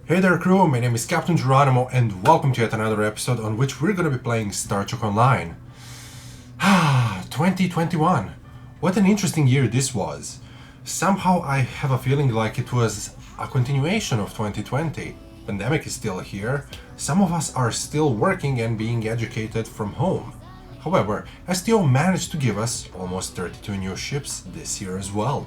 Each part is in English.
Hey there crew, my name is Captain Geronimo and welcome to yet another episode on which we're going to be playing Star Trek Online. 2021. What an interesting year this was. Somehow I have a feeling like it was a continuation of 2020. Pandemic is still here. Some of us are still working and being educated from home. However, STO managed to give us almost 32 new ships this year as well.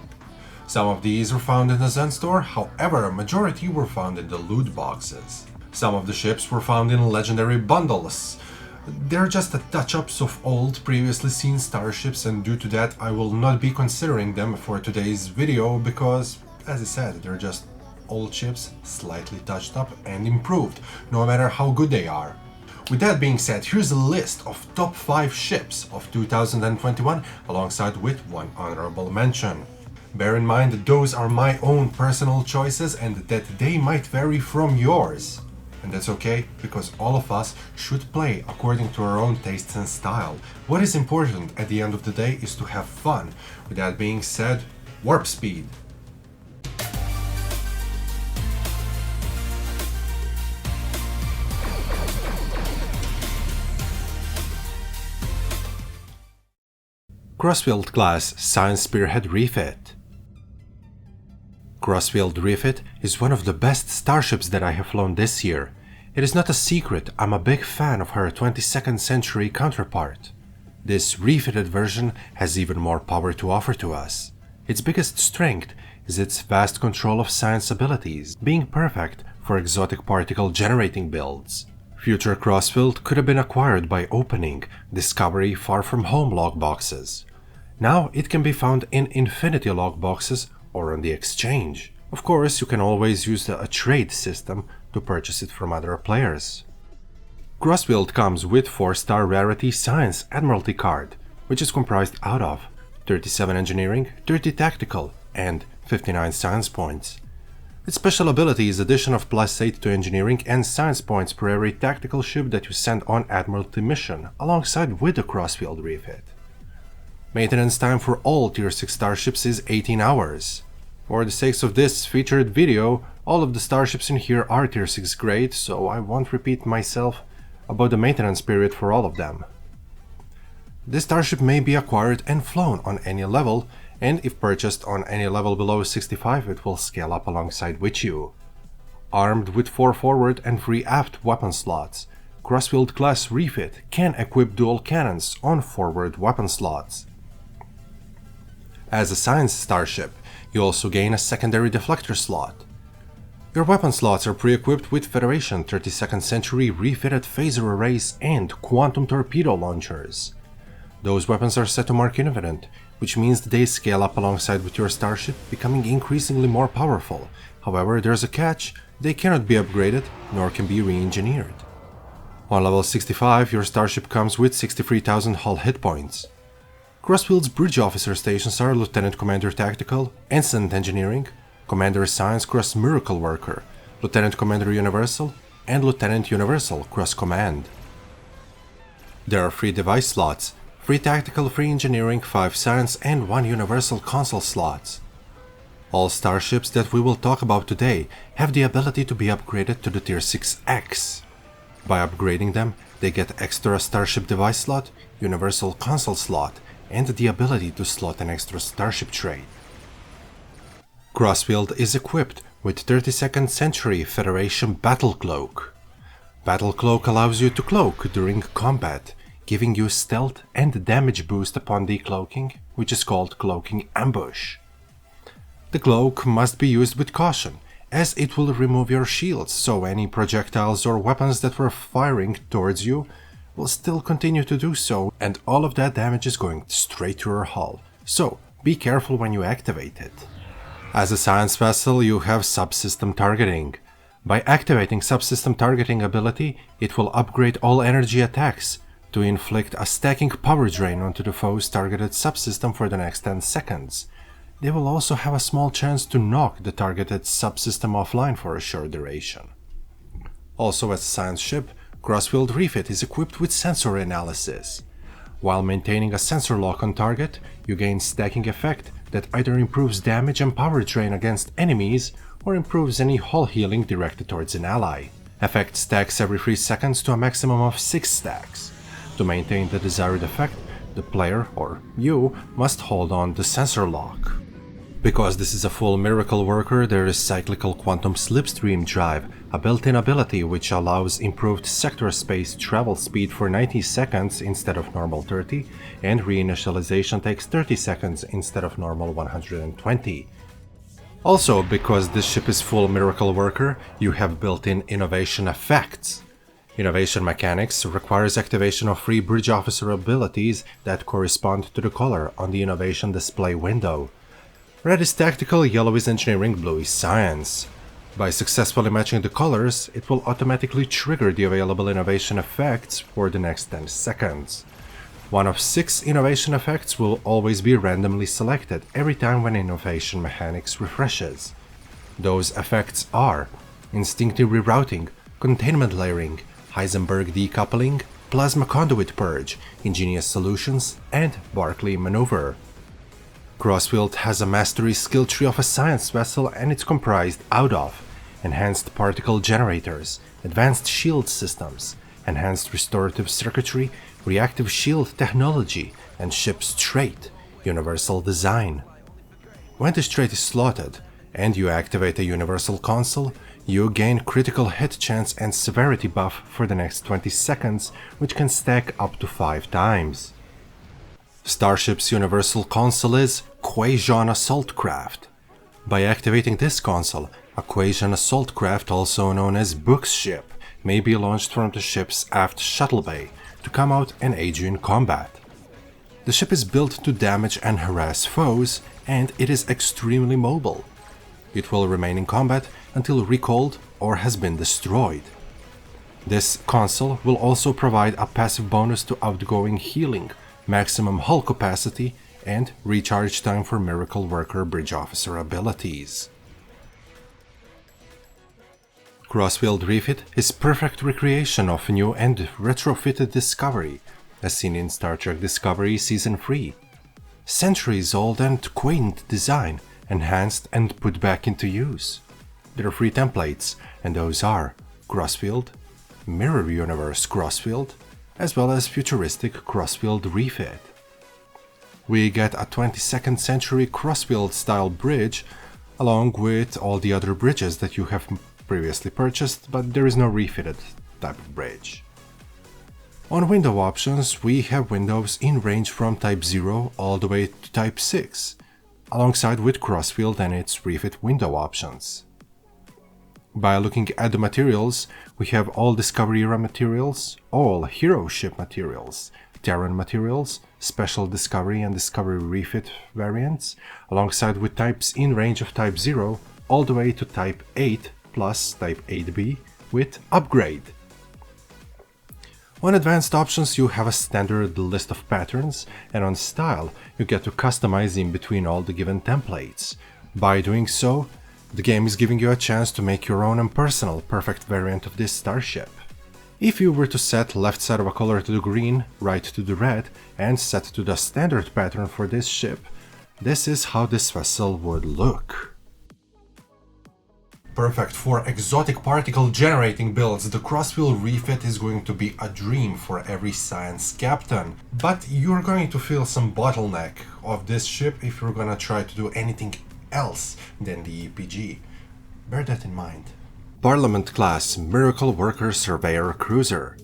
Some of these were found in the Zen store, however, a majority were found in the loot boxes. Some of the ships were found in legendary bundles. They're just touch-ups of old, previously seen starships, and due to that I will not be considering them for today's video because, as I said, they're just old ships, slightly touched up and improved, no matter how good they are. With that being said, here's a list of top 5 ships of 2021 alongside with one honorable mention. Bear in mind that those are my own personal choices and that they might vary from yours. And that's okay, because all of us should play according to our own tastes and style. What is important at the end of the day is to have fun. With that being said, warp speed. Crossfield class Science Spearhead Refit. Crossfield Refit is one of the best starships that I have flown this year. It is not a secret, I'm a big fan of her 22nd century counterpart. This refitted version has even more power to offer to us. Its biggest strength is its vast control of science abilities, being perfect for exotic particle generating builds. Future Crossfield could have been acquired by opening Discovery Far From Home lockboxes. Now it can be found in Infinity lockboxes or on the exchange. Of course, you can always use a trade system to purchase it from other players. Crossfield comes with 4-star rarity Science Admiralty card, which is comprised out of 37 engineering, 30 tactical, and 59 science points. Its special ability is addition of +8 to engineering and science points per every tactical ship that you send on Admiralty mission, alongside with the Crossfield refit. Maintenance time for all Tier 6 starships is 18 hours. For the sake of this featured video, all of the starships in here are Tier 6 grade, so I won't repeat myself about the maintenance period for all of them. This starship may be acquired and flown on any level, and if purchased on any level below 65 it will scale up alongside with you. Armed with 4 forward and 3 aft weapon slots, Crossfield class refit can equip dual cannons on forward weapon slots. As a science starship, you also gain a secondary deflector slot. Your weapon slots are pre-equipped with Federation 32nd century refitted phaser arrays and quantum torpedo launchers. Those weapons are set to mark infinite, which means they scale up alongside with your starship, becoming increasingly more powerful. However, there's a catch: they cannot be upgraded, nor can be re-engineered. On level 65, your starship comes with 63,000 hull hit points. Crossfield's bridge officer stations are Lieutenant Commander Tactical, Ensign Engineering, Commander Science Cross Miracle Worker, Lieutenant Commander Universal, and Lieutenant Universal Cross Command. There are 3 device slots, 3 Tactical, 3 Engineering, 5 Science, and 1 Universal console slots. All starships that we will talk about today have the ability to be upgraded to the Tier 6X. By upgrading them, they get extra starship device slot, Universal console slot, and the ability to slot an extra starship tray. Crossfield is equipped with 32nd century Federation Battle Cloak. Battle Cloak allows you to cloak during combat, giving you stealth and damage boost upon decloaking, which is called Cloaking Ambush. The cloak must be used with caution, as it will remove your shields, so any projectiles or weapons that were firing towards you will still continue to do so, and all of that damage is going straight to your hull, so be careful when you activate it. As a science vessel, you have subsystem targeting. By activating subsystem targeting ability, it will upgrade all energy attacks to inflict a stacking power drain onto the foe's targeted subsystem for the next 10 seconds. They will also have a small chance to knock the targeted subsystem offline for a short duration. Also, as a science ship, Crossfield Refit is equipped with sensor analysis. While maintaining a sensor lock on target, you gain stacking effect that either improves damage and power drain against enemies or improves any hull healing directed towards an ally. Effect stacks every 3 seconds to a maximum of 6 stacks. To maintain the desired effect, the player, or you, must hold on the sensor lock. Because this is a full miracle worker, there is cyclical quantum slipstream drive, a built-in ability which allows improved sector space travel speed for 90 seconds instead of normal 30, and reinitialization takes 30 seconds instead of normal 120. Also, because this ship is full miracle worker, you have built-in innovation effects. Innovation mechanics requires activation of 3 bridge officer abilities that correspond to the color on the innovation display window. Red is tactical, yellow is engineering, blue is science. By successfully matching the colors, it will automatically trigger the available innovation effects for the next 10 seconds. One of 6 innovation effects will always be randomly selected every time when innovation mechanics refreshes. Those effects are instinctive rerouting, containment layering, Eisenberg decoupling, plasma conduit purge, ingenious solutions, and Barclay maneuver. Crossfield has a mastery skill tree of a science vessel, and it's comprised out of enhanced particle generators, advanced shield systems, enhanced restorative circuitry, reactive shield technology, and ship's trait, universal design. When this trait is slotted and you activate a universal console, you gain critical hit chance and severity buff for the next 20 seconds, which can stack up to 5 times. Starship's universal console is Quasion Assault Craft. By activating this console, a Quasion Assault Craft, also known as Book's ship, may be launched from the ship's aft shuttle bay to come out and aid you in combat. The ship is built to damage and harass foes, and it is extremely mobile. It will remain in combat until recalled or has been destroyed. This console will also provide a passive bonus to outgoing healing, maximum hull capacity, and recharge time for Miracle Worker Bridge Officer abilities. Crossfield Refit is perfect recreation of new and retrofitted Discovery, as seen in Star Trek Discovery Season 3. Centuries old and quaint design, enhanced and put back into use. There are 3 templates, and those are Crossfield, Mirror Universe Crossfield, as well as futuristic Crossfield Refit. We get a 22nd century Crossfield style bridge, along with all the other bridges that you have previously purchased, but there is no refitted type of bridge. On window options, we have windows in range from Type 0 all the way to Type 6, alongside with Crossfield and its refit window options. By looking at the materials, we have all Discovery era materials, all Hero ship materials, Terran materials, Special Discovery and Discovery Refit variants, alongside with types in range of Type 0 all the way to Type 8 plus Type 8B with Upgrade. On Advanced Options, you have a standard list of patterns, and on Style, you get to customize in between all the given templates. By doing so, the game is giving you a chance to make your own and personal perfect variant of this starship. If you were to set left side of a color to the green, right to the red, and set to the standard pattern for this ship, this is how this vessel would look. Perfect for exotic particle generating builds, the Crossfield Refit is going to be a dream for every science captain. But you're going to feel some bottleneck of this ship if you're gonna try to do anything else than the EPG. Bear that in mind. Parliament class Miracle Worker Surveyor Cruiser.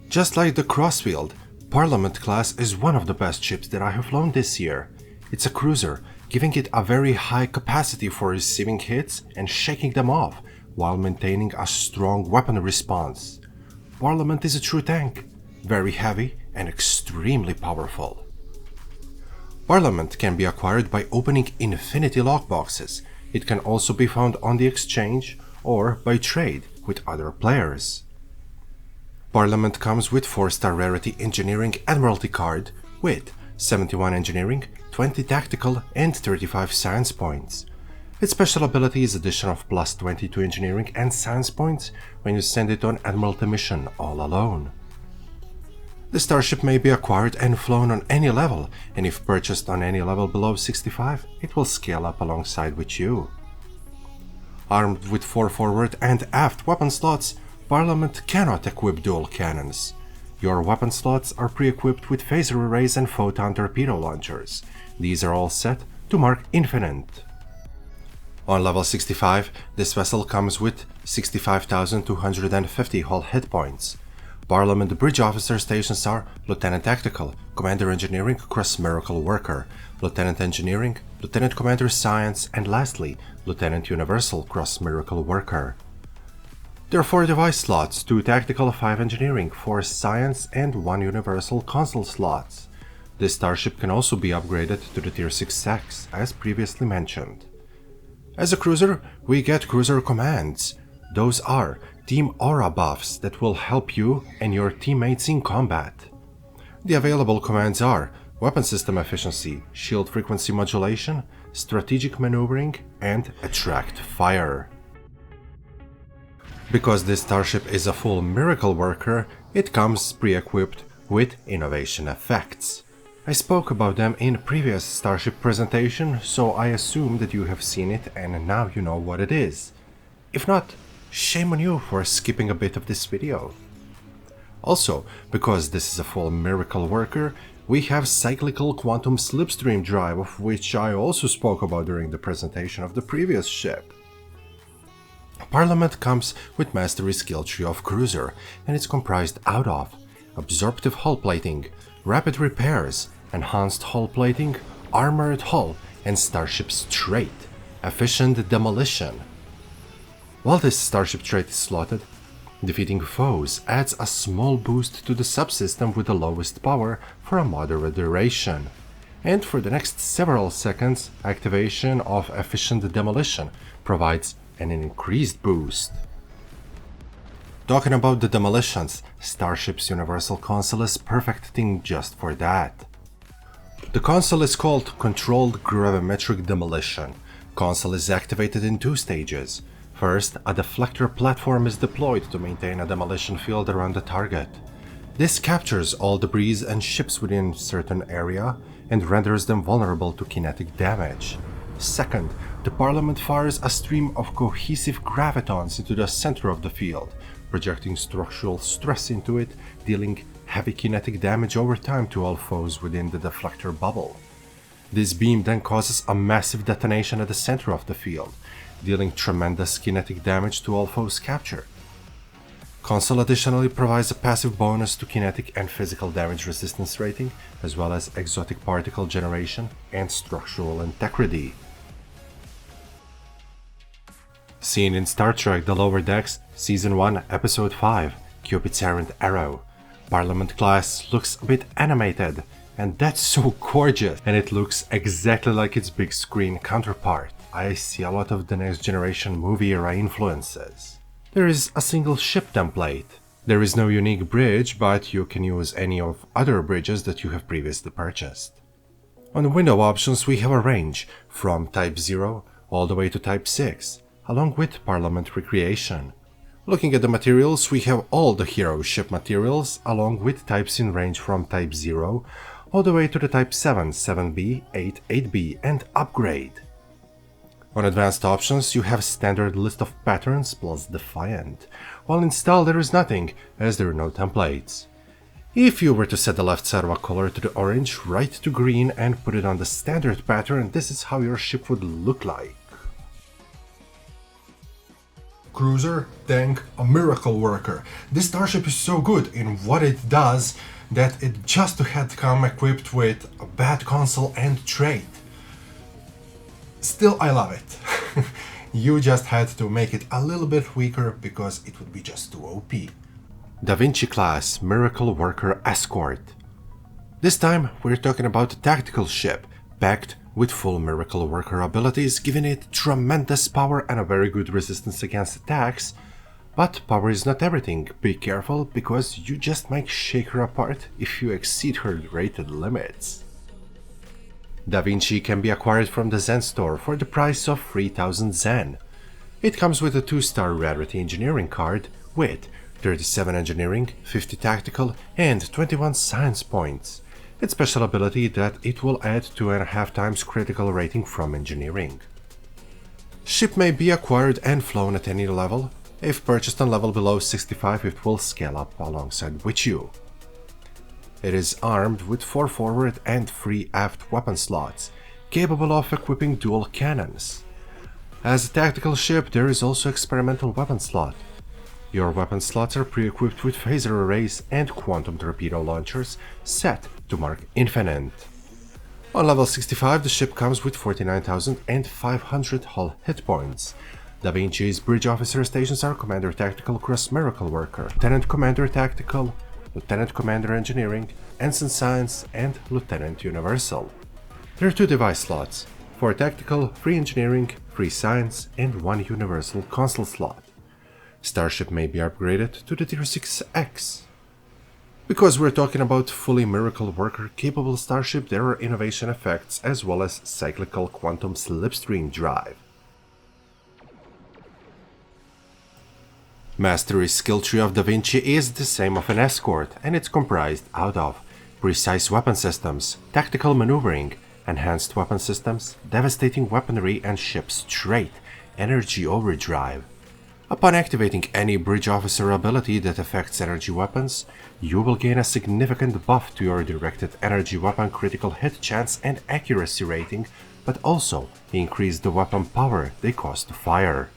Just like the Crossfield, Parliament class is one of the best ships that I have flown this year. It's a cruiser, giving it a very high capacity for receiving hits and shaking them off, while maintaining a strong weapon response. Parliament is a true tank, very heavy and extremely powerful. Parliament can be acquired by opening infinity lockboxes. It can also be found on the exchange or by trade with other players. Parliament comes with 4-star rarity engineering Admiralty card with 71 engineering, 20 tactical and 35 science points. Its special ability is addition of plus 22 engineering and science points when you send it on Admiralty mission all alone. The starship may be acquired and flown on any level, and if purchased on any level below 65, it will scale up alongside with you. Armed with 4 forward and aft weapon slots, Parliament cannot equip dual cannons. Your weapon slots are pre-equipped with phaser arrays and photon torpedo launchers. These are all set to mark infinite. On level 65, this vessel comes with 65,250 hull hit points. Parliament bridge officer stations are Lieutenant Tactical, Commander Engineering Cross Miracle Worker, Lieutenant Engineering, Lieutenant Commander Science, and lastly, Lieutenant Universal Cross Miracle Worker. There are 4 device slots, 2 Tactical, 5 Engineering, 4 Science, and 1 Universal console slots. This starship can also be upgraded to the Tier 6X, as previously mentioned. As a cruiser, we get cruiser commands. Those are Team Aura buffs that will help you and your teammates in combat. The available commands are Weapon System Efficiency, Shield Frequency Modulation, Strategic Maneuvering, and Attract Fire. Because this starship is a full miracle worker, it comes pre-equipped with innovation effects. I spoke about them in previous starship presentation, so I assume that you have seen it and now you know what it is. If not, shame on you for skipping a bit of this video. Also, because this is a full miracle worker, we have cyclical quantum slipstream drive, of which I also spoke about during the presentation of the previous ship. Parliament comes with Mastery Skill Tree of Cruiser, and it's comprised out of Absorptive Hull Plating, Rapid Repairs, Enhanced Hull Plating, Armored Hull, and Starship's Trait, Efficient Demolition. While this starship trait is slotted, defeating foes adds a small boost to the subsystem with the lowest power for a moderate duration. And for the next several seconds, activation of Efficient Demolition provides an increased boost. Talking about the demolitions, Starship's Universal Console is perfect thing just for that. The console is called Controlled Gravimetric Demolition. Console is activated in 2 stages. First, a deflector platform is deployed to maintain a demolition field around the target. This captures all debris and ships within a certain area and renders them vulnerable to kinetic damage. Second, the Parliament fires a stream of cohesive gravitons into the center of the field, projecting structural stress into it, dealing heavy kinetic damage over time to all foes within the deflector bubble. This beam then causes a massive detonation at the center of the field, dealing tremendous kinetic damage to all foes captured. Console additionally provides a passive bonus to kinetic and physical damage resistance rating, as well as exotic particle generation and structural integrity. Seen in Star Trek The Lower Decks, Season 1, Episode 5, Cupid's Errant Arrow, Parliament class looks a bit animated, and that's so gorgeous, and it looks exactly like its big screen counterpart. I see a lot of the Next Generation movie era influences. There is a single ship template. There is no unique bridge, but you can use any of other bridges that you have previously purchased. On the window options we have a range from Type 0 all the way to Type 6, along with Parliament Recreation. Looking at the materials, we have all the hero ship materials, along with types in range from Type 0 all the way to the Type 7, 7B, 8, 8B, and Upgrade. On advanced options, you have standard list of patterns plus Defiant, while in style there is nothing, as there are no templates. If you were to set the left side of a color to the orange, right to green, and put it on the standard pattern, this is how your ship would look like. Cruiser, tank, a miracle worker. This starship is so good in what it does that it just had come equipped with a bad console and trait. Still, I love it. You just had to make it a little bit weaker because it would be just too OP. Da Vinci class Miracle Worker Escort. This time we're talking about a tactical ship, packed with full Miracle Worker abilities, giving it tremendous power and a very good resistance against attacks. But power is not everything, be careful because you just might shake her apart if you exceed her rated limits. Da Vinci can be acquired from the Zen store for the price of 3000 Zen. It comes with a 2-star Rarity Engineering card with 37 engineering, 50 tactical, and 21 science points. Its special ability that it will add 2.5 times critical rating from engineering. Ship may be acquired and flown at any level. If purchased on level below 65, it will scale up alongside with you. It is armed with 4 forward and 3 aft weapon slots, capable of equipping dual cannons. As a tactical ship, there is also experimental weapon slot. Your weapon slots are pre-equipped with phaser arrays and quantum torpedo launchers set to mark infinite. On level 65, the ship comes with 49,500 hull hit points. Da Vinci's bridge officer stations are Commander Tactical Cross Miracle Worker, Lieutenant Commander Tactical, Lieutenant Commander Engineering, Ensign Science, and Lieutenant Universal. There are 2 device slots, 4 Tactical, 3 Engineering, 3 Science, and 1 Universal console slot. Starship may be upgraded to the Tier 6X. Because we're talking about fully Miracle Worker capable starship, there are innovation effects as well as cyclical quantum slipstream drive. Mastery skill tree of Da Vinci is the same of an escort, and it's comprised out of precise weapon systems, tactical maneuvering, enhanced weapon systems, devastating weaponry, and ship's trait, energy overdrive. Upon activating any bridge officer ability that affects energy weapons, you will gain a significant buff to your directed energy weapon critical hit chance and accuracy rating, but also increase the weapon power they cost to fire.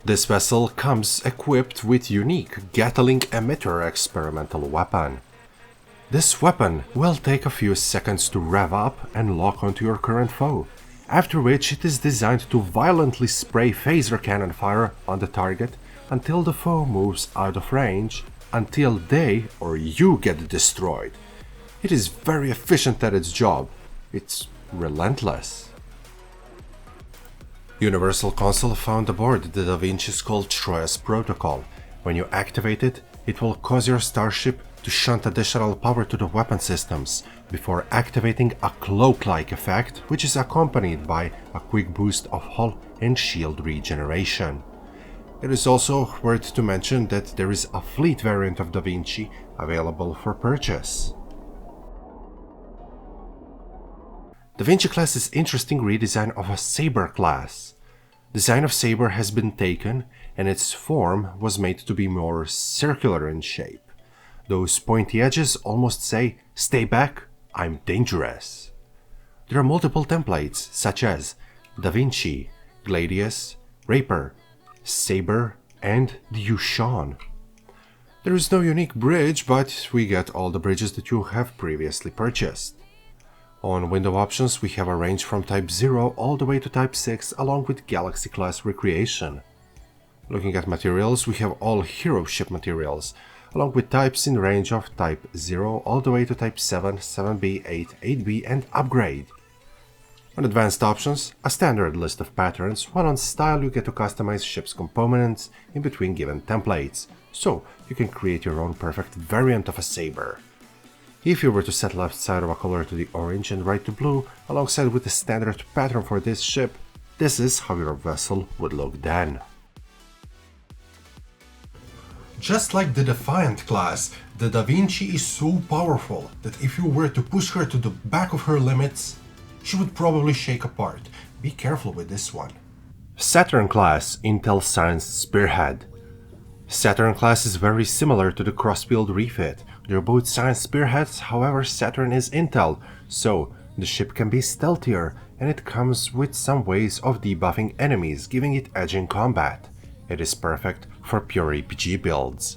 This vessel comes equipped with unique Gatling emitter experimental weapon. This weapon will take a few seconds to rev up and lock onto your current foe, after which it is designed to violently spray phaser cannon fire on the target until the foe moves out of range, until they or you get destroyed. It is very efficient at its job. It's relentless. Universal console found aboard the Da Vinci's called Troyes Protocol. When you activate it, it will cause your starship to shunt additional power to the weapon systems before activating a cloak-like effect, which is accompanied by a quick boost of hull and shield regeneration. It is also worth to mention that there is a fleet variant of Da Vinci available for purchase. Da Vinci class is interesting redesign of a Sabre class. Design of Sabre has been taken and its form was made to be more circular in shape. Those pointy edges almost say, "Stay back, I'm dangerous." There are multiple templates such as Da Vinci, Gladius, Raper, Sabre, and the Yushan. There is no unique bridge, but we get all the bridges that you have previously purchased. On window options, we have a range from Type 0 all the way to Type 6 along with Galaxy class recreation. Looking at materials, we have all hero ship materials, along with types in range of Type 0 all the way to Type 7, 7B, 8, 8B, and Upgrade. On advanced options, a standard list of patterns, while on style you get to customize ship's components in between given templates, so you can create your own perfect variant of a Sabre. If you were to set left side of a color to the orange and right to blue, alongside with the standard pattern for this ship, this is how your vessel would look then. Just like the Defiant class, the Da Vinci is so powerful that if you were to push her to the back of her limits, she would probably shake apart. Be careful with this one. Saturn class, Intel Science Spearhead. Saturn class is very similar to the Crossfield Refit. They're both science spearheads, however Saturn is Intel, so the ship can be stealthier and it comes with some ways of debuffing enemies, giving it edge in combat. It is perfect for pure RPG builds.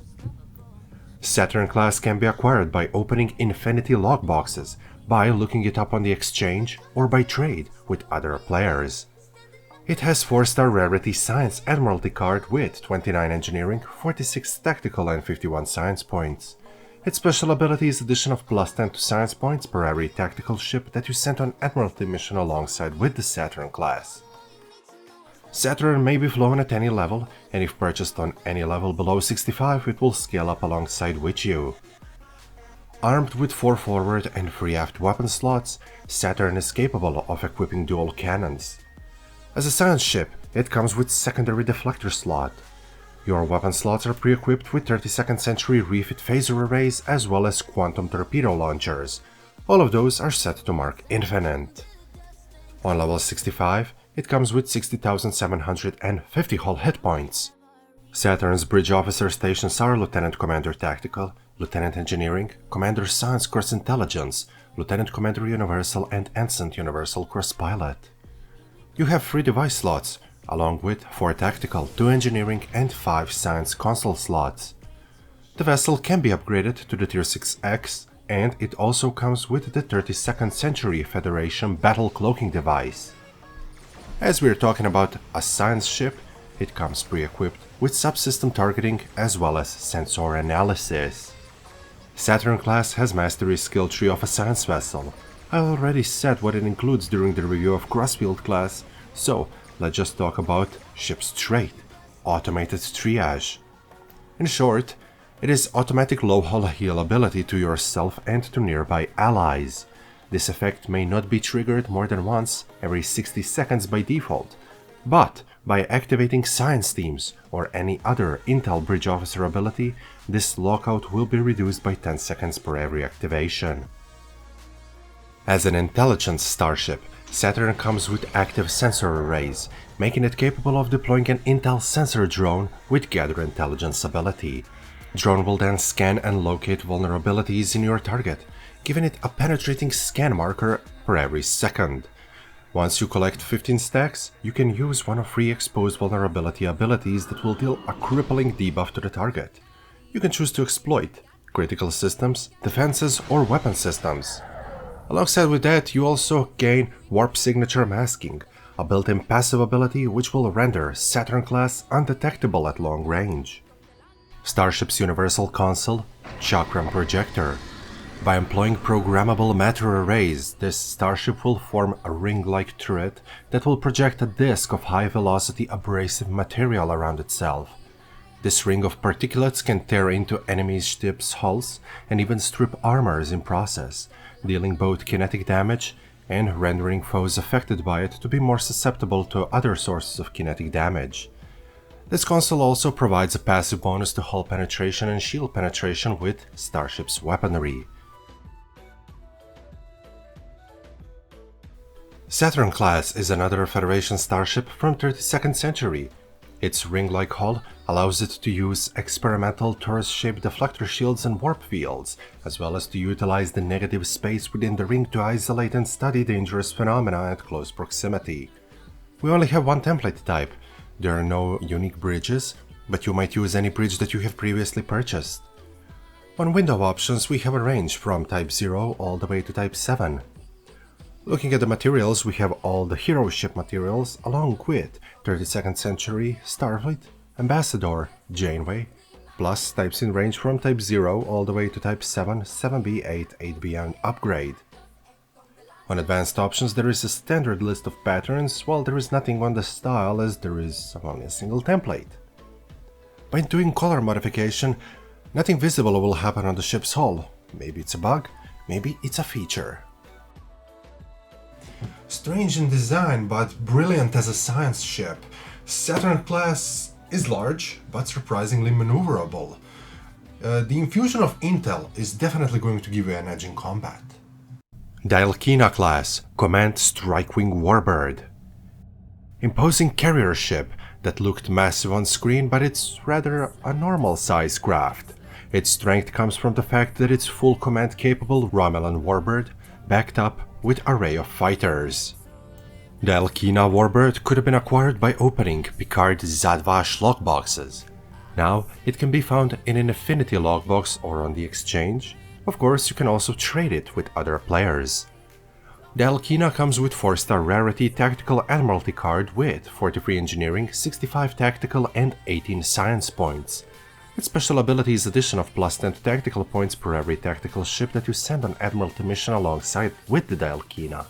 Saturn class can be acquired by opening Infinity lockboxes, by looking it up on the exchange, or by trade with other players. It has 4-star rarity Science Admiralty card with 29 engineering, 46 tactical and 51 science points. Its special ability is addition of +10 to science points per every tactical ship that you sent on Admiralty mission alongside with the Saturn class. Saturn may be flown at any level, and if purchased on any level below 65, it will scale up alongside with you. Armed with 4 forward and 3 aft weapon slots, Saturn is capable of equipping dual cannons. As a science ship, it comes with secondary deflector slot. Your weapon slots are pre-equipped with 32nd century refit phaser arrays as well as quantum torpedo launchers. All of those are set to mark infinite. On level 65, it comes with 60,750 hull hit points. Saturn's bridge officer stations are Lieutenant Commander Tactical, Lieutenant Engineering, Commander Science Cross Intelligence, Lieutenant Commander Universal and Ensign Universal Cross Pilot. You have 3 device slots, along with 4 Tactical, 2 Engineering and 5 Science console slots. The vessel can be upgraded to the Tier 6X, and it also comes with the 32nd Century Federation Battle Cloaking device. As we're talking about a science ship, it comes pre-equipped with subsystem targeting as well as sensor analysis. Saturn class has mastery skill tree of a science vessel. I already said what it includes during the review of Crossfield class, so let's just talk about ship's trait, automated triage. In short, it is automatic low hull heal ability to yourself and to nearby allies. This effect may not be triggered more than once every 60 seconds by default, but by activating science teams or any other Intel Bridge Officer ability, this lockout will be reduced by 10 seconds per every activation. As an intelligence starship, Saturn comes with active sensor arrays, making it capable of deploying an Intel sensor drone with Gather Intelligence ability. Drone will then scan and locate vulnerabilities in your target, giving it a penetrating scan marker per every second. Once you collect 15 stacks, you can use one of 3 exposed vulnerability abilities that will deal a crippling debuff to the target. You can choose to exploit critical systems, defenses or weapon systems. Alongside with that, you also gain Warp Signature Masking, a built-in passive ability which will render Saturn class undetectable at long range. Starship's Universal Console, Chakram Projector. By employing programmable matter arrays, this starship will form a ring-like turret that will project a disk of high-velocity abrasive material around itself. This ring of particulates can tear into enemy ships' hulls and even strip armors in process, dealing both kinetic damage and rendering foes affected by it to be more susceptible to other sources of kinetic damage. This console also provides a passive bonus to hull penetration and shield penetration with Starship's weaponry. Saturn class is another Federation starship from 32nd century. Its ring-like hull allows it to use experimental torus-shaped deflector shields and warp fields, as well as to utilize the negative space within the ring to isolate and study dangerous phenomena at close proximity. We only have one template type. There are no unique bridges, but you might use any bridge that you have previously purchased. On window options, we have a range from Type 0 all the way to Type 7. Looking at the materials, we have all the hero ship materials along with 32nd century, Starfleet, Ambassador, Janeway, plus types in range from Type 0 all the way to Type 7, 7B, 8, 8B and upgrade. On advanced options there is a standard list of patterns, while there is nothing on the style as there is only a single template. By doing color modification, nothing visible will happen on the ship's hull. Maybe it's a bug, maybe it's a feature. Strange in design but brilliant as a science ship, Saturn class is large but surprisingly maneuverable. The infusion of Intel is definitely going to give you an edge in combat. DHAILKHINA class, Command Strikewing Warbird. Imposing carrier ship that looked massive on screen, but it's rather a normal size craft. Its strength comes from the fact that it's full command capable Romulan Warbird, backed up with array of fighters. The DHAILKHINA Warbird could have been acquired by opening Picard Zadvash lockboxes. Now it can be found in an Affinity lockbox or on the exchange. Of course, you can also trade it with other players. The DHAILKHINA comes with 4-star rarity Tactical Admiralty card with 43 Engineering, 65 Tactical and 18 Science points. Its special ability is addition of plus 10 tactical points per every tactical ship that you send on Admiralty mission alongside with the DHAILKHINA.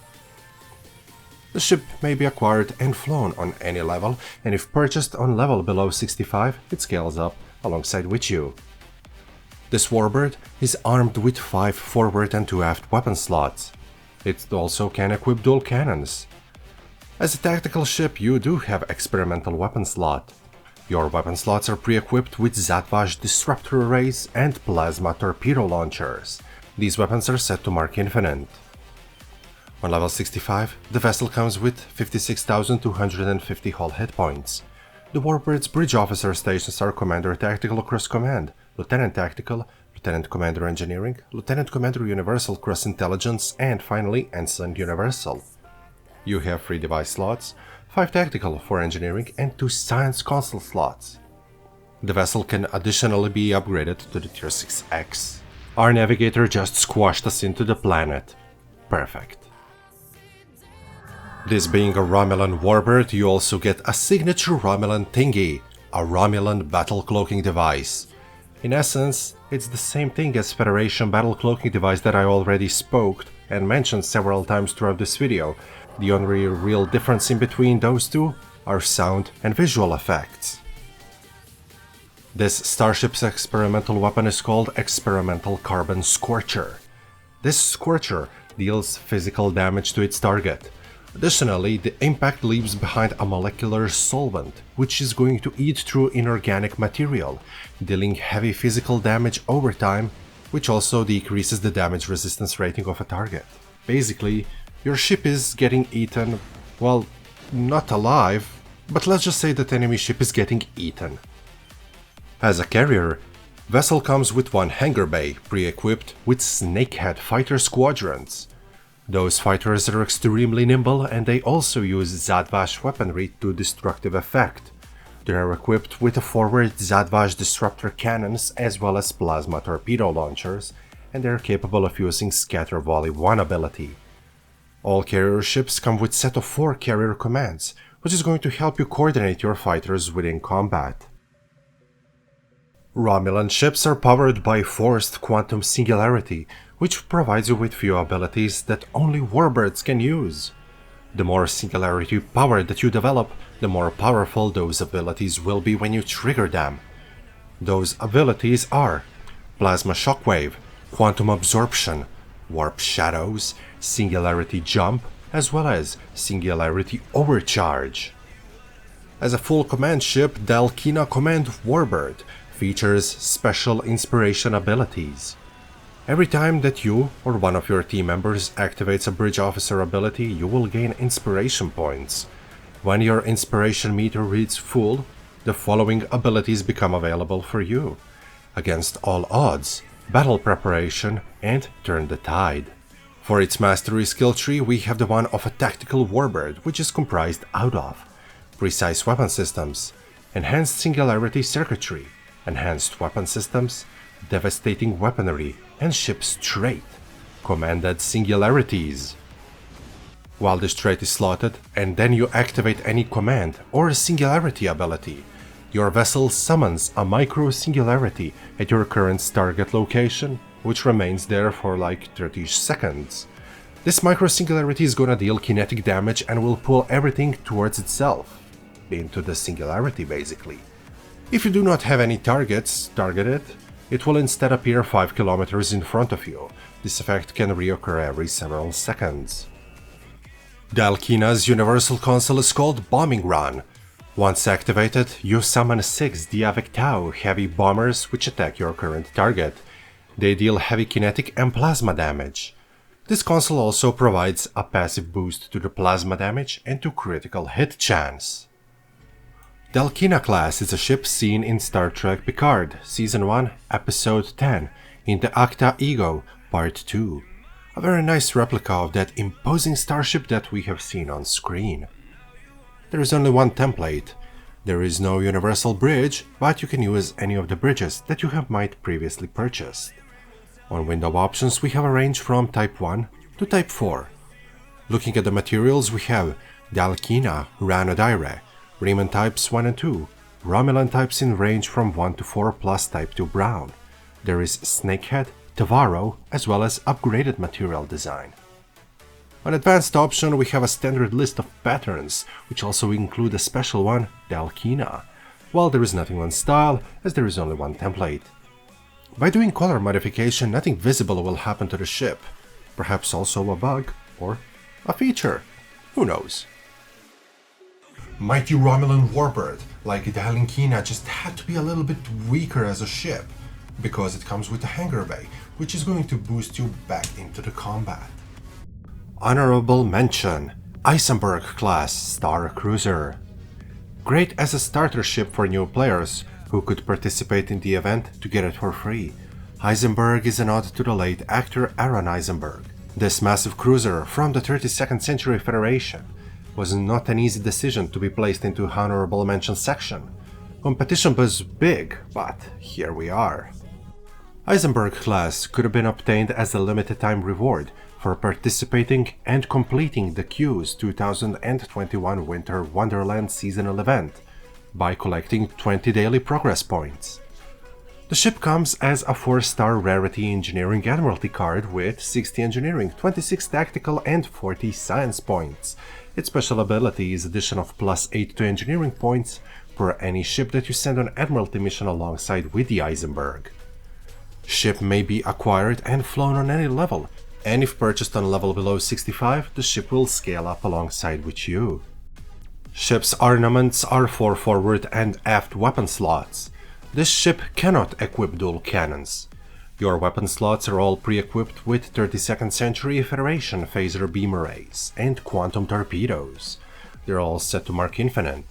The ship may be acquired and flown on any level, and if purchased on level below 65, it scales up alongside with you. This Warbird is armed with 5 forward and 2 aft weapon slots. It also can equip dual cannons. As a tactical ship, you do have experimental weapon slot. Your weapon slots are pre-equipped with ZVAJ disruptor arrays and plasma torpedo launchers. These weapons are set to mark infinite. On level 65, the vessel comes with 56,250 hull hit points. The Warbird's bridge officer stations are Commander Tactical Cross Command, Lieutenant Tactical, Lieutenant Commander Engineering, Lieutenant Commander Universal Cross Intelligence, and finally Ensign Universal. You have 3 device slots, 5 tactical for engineering and 2 science console slots. The vessel can additionally be upgraded to the Tier 6X. Our navigator just squashed us into the planet. Perfect. This being a Romulan Warbird, you also get a signature Romulan thingy, a Romulan battle cloaking device. In essence, it's the same thing as Federation battle cloaking device that I already spoke and mentioned several times throughout this video. The only real difference in between those two are sound and visual effects. This starship's experimental weapon is called Experimental Carbon Scorcher. This Scorcher deals physical damage to its target. Additionally, the impact leaves behind a molecular solvent, which is going to eat through inorganic material, dealing heavy physical damage over time, which also decreases the damage resistance rating of a target. Basically, your ship is getting eaten, well, not alive, but let's just say that enemy ship is getting eaten. As a carrier, vessel comes with 1 hangar bay, pre-equipped with snakehead fighter squadrons. Those fighters are extremely nimble and they also use ZVAJ weaponry to destructive effect. They are equipped with a forward ZVAJ disruptor cannons as well as plasma torpedo launchers, and they are capable of using Scatter Volley 1 ability. All carrier ships come with a set of 4 carrier commands, which is going to help you coordinate your fighters within combat. Romulan ships are powered by Forced Quantum Singularity, which provides you with few abilities that only Warbirds can use. The more Singularity power that you develop, the more powerful those abilities will be when you trigger them. Those abilities are Plasma Shockwave, Quantum Absorption, Warp Shadows, Singularity Jump, as well as Singularity Overcharge. As a full command ship, DHAILKHINA Command Warbird features special inspiration abilities. Every time that you or one of your team members activates a bridge officer ability, you will gain inspiration points. When your inspiration meter reads full, the following abilities become available for you: Against All Odds, Battle Preparation, and Turn the Tide. For its mastery skill tree, we have the one of a tactical warbird, which is comprised out of Precise Weapon Systems, Enhanced Singularity Circuitry, Enhanced Weapon Systems, Devastating Weaponry, and Ship's Trait, Commanded Singularities. While this trait is slotted, and then you activate any command or singularity ability, your vessel summons a micro singularity at your current target location, which remains there for like 30 seconds. This micro singularity is gonna deal kinetic damage and will pull everything towards itself, into the singularity basically. If you do not have any targets targeted, it will instead appear 5 kilometers in front of you. This effect can reoccur every several seconds. DHAILKHINA's universal console is called Bombing Run. Once activated, you summon 6 Diavik Tau heavy bombers which attack your current target. They deal heavy kinetic and plasma damage. This console also provides a passive boost to the plasma damage and to critical hit chance. DHAILKHINA class is a ship seen in Star Trek Picard, Season 1, Episode 10, in the Acta Ego, Part 2. A very nice replica of that imposing starship that we have seen on screen. There is only one template. There is no universal bridge, but you can use any of the bridges that you might previously purchased. On window options we have a range from Type 1 to Type 4. Looking at the materials we have DHAILKHINA Ranodaire, Riemann types 1 and 2, Romulan types in range from 1 to 4 plus Type 2 Brown. There is Snakehead, Tavaro, as well as upgraded material design. On advanced option we have a standard list of patterns, which also include a special one, DHAILKHINA, while there is nothing on style, as there is only one template. By doing color modification, nothing visible will happen to the ship, perhaps also a bug or a feature, who knows. Mighty Romulan Warbird, like DHAILKHINA, just had to be a little bit weaker as a ship, because it comes with a hangar bay, which is going to boost you back into the combat. Honorable mention, Eisenberg class Star Cruiser. Great as a starter ship for new players who could participate in the event to get it for free. Eisenberg is a nod to the late actor Aaron Eisenberg. This massive cruiser from the 32nd Century Federation was not an easy decision to be placed into honorable mention section. Competition was big, but here we are. Eisenberg class could have been obtained as a limited time reward for participating and completing the Q's 2021 Winter Wonderland seasonal event by collecting 20 daily progress points. The ship comes as a 4-star Rarity Engineering Admiralty card with 60 Engineering, 26 Tactical and 40 Science points. Its special ability is addition of +8 to Engineering points for any ship that you send on Admiralty mission alongside with the Eisenberg. Ship may be acquired and flown on any level, and if purchased on a level below 65, the ship will scale up alongside with you. Ship's ornaments are 4 forward and aft weapon slots. This ship cannot equip dual cannons. Your weapon slots are all pre-equipped with 32nd Century Federation phaser beam arrays and quantum torpedoes. They're all set to mark infinite.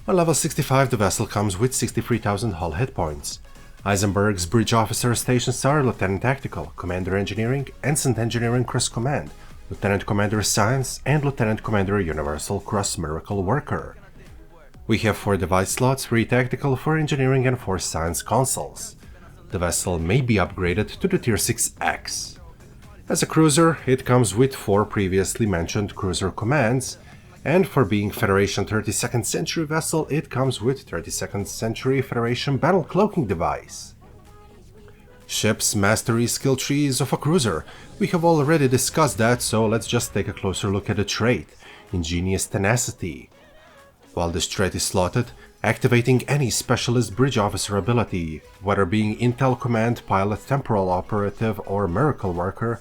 On level 65, the vessel comes with 63,000 hull hit points. Eisenberg's bridge officer stations are Lieutenant Tactical, Commander Engineering, Ensign Engineering Cross Command, Lieutenant Commander Science, and Lieutenant Commander Universal Cross Miracle Worker. We have 4 device slots, 3 Tactical, 4 Engineering, and 4 Science consoles. The vessel may be upgraded to the Tier 6X. As a cruiser, it comes with 4 previously mentioned cruiser commands, and for being Federation 32nd Century vessel, it comes with 32nd Century Federation Battle Cloaking device. Ship's mastery skill trees of a cruiser. We have already discussed that, so let's just take a closer look at the trait, Ingenious Tenacity. While this trait is slotted, activating any Specialist Bridge Officer ability, whether being Intel Command, Pilot, Temporal Operative, or Miracle Worker,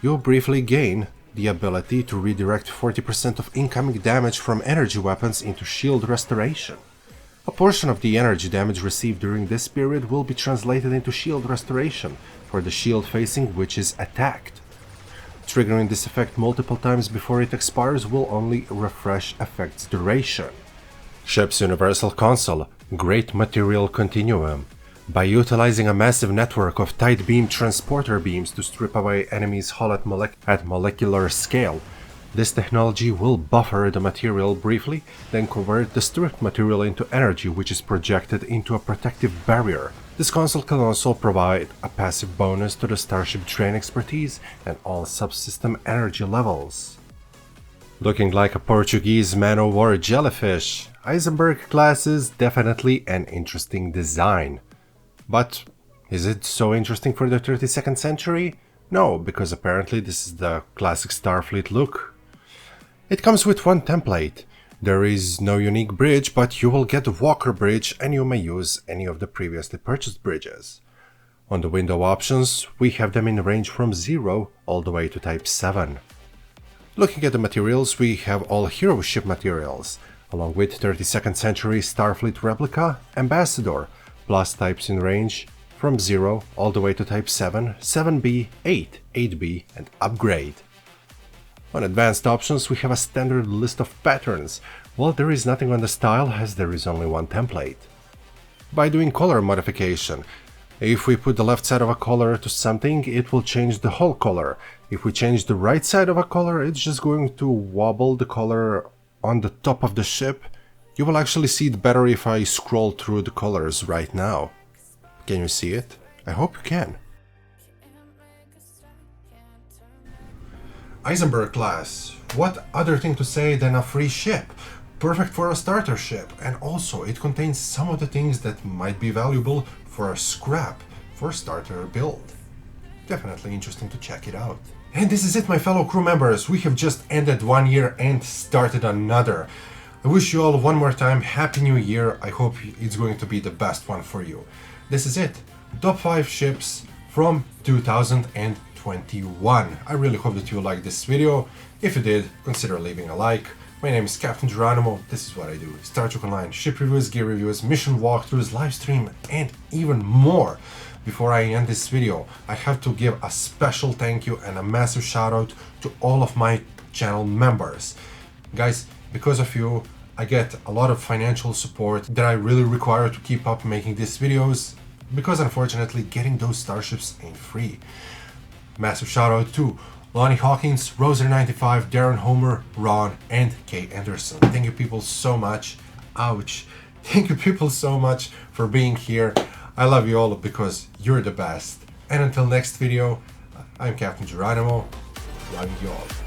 you'll briefly gain the ability to redirect 40% of incoming damage from energy weapons into shield restoration. A portion of the energy damage received during this period will be translated into shield restoration for the shield facing which is attacked. Triggering this effect multiple times before it expires will only refresh effect's duration. Ship's Universal Console, Great Material Continuum. By utilizing a massive network of tight beam transporter beams to strip away enemies' hull at molecular scale, this technology will buffer the material briefly, then convert the stripped material into energy which is projected into a protective barrier. This console can also provide a passive bonus to the Starship Train expertise and all subsystem energy levels. Looking like a Portuguese man-o'-war jellyfish, Eisenberg class is definitely an interesting design. But is it so interesting for the 32nd century? No, because apparently this is the classic Starfleet look. It comes with 1 template. There is no unique bridge, but you will get the Walker bridge and you may use any of the previously purchased bridges. On the window options, we have them in range from 0 all the way to Type 7. Looking at the materials, we have all hero ship materials, along with 32nd century Starfleet replica, Ambassador, plus types in range from 0 all the way to Type 7, 7B, 8, 8B, and Upgrade. On advanced options, we have a standard list of patterns. Well, there is nothing on the style as there is only 1 template. By doing color modification, if we put the left side of a color to something, it will change the whole color. If we change the right side of a color, it's just going to wobble the color on the top of the ship. You will actually see it better if I scroll through the colors right now. Can you see it? I hope you can. Eisenberg class. What other thing to say than a free ship? Perfect for a starter ship, and also it contains some of the things that might be valuable for a scrap for starter build. Definitely interesting to check it out. And this is it, my fellow crew members. We have just ended 1 year and started another. I wish you all one more time Happy New Year. I hope it's going to be the best one for you. This is it. Top 5 ships from 2021. I really hope that you liked this video. If you did, consider leaving a like. My name is Captain Geronimo. This is what I do. Star Trek Online, ship reviews, gear reviews, mission walkthroughs, live stream, and even more. Before I end this video, I have to give a special thank you and a massive shout out to all of my channel members. Guys, because of you, I get a lot of financial support that I really require to keep up making these videos, because unfortunately getting those starships ain't free. Massive shout out to Lonnie Hawkins, Roser95, Darren Homer, Ron, and Kay Anderson. Thank you people so much. Ouch. Thank you people so much for being here. I love you all because you're the best. And until next video, I'm Captain Geronimo. Love you all.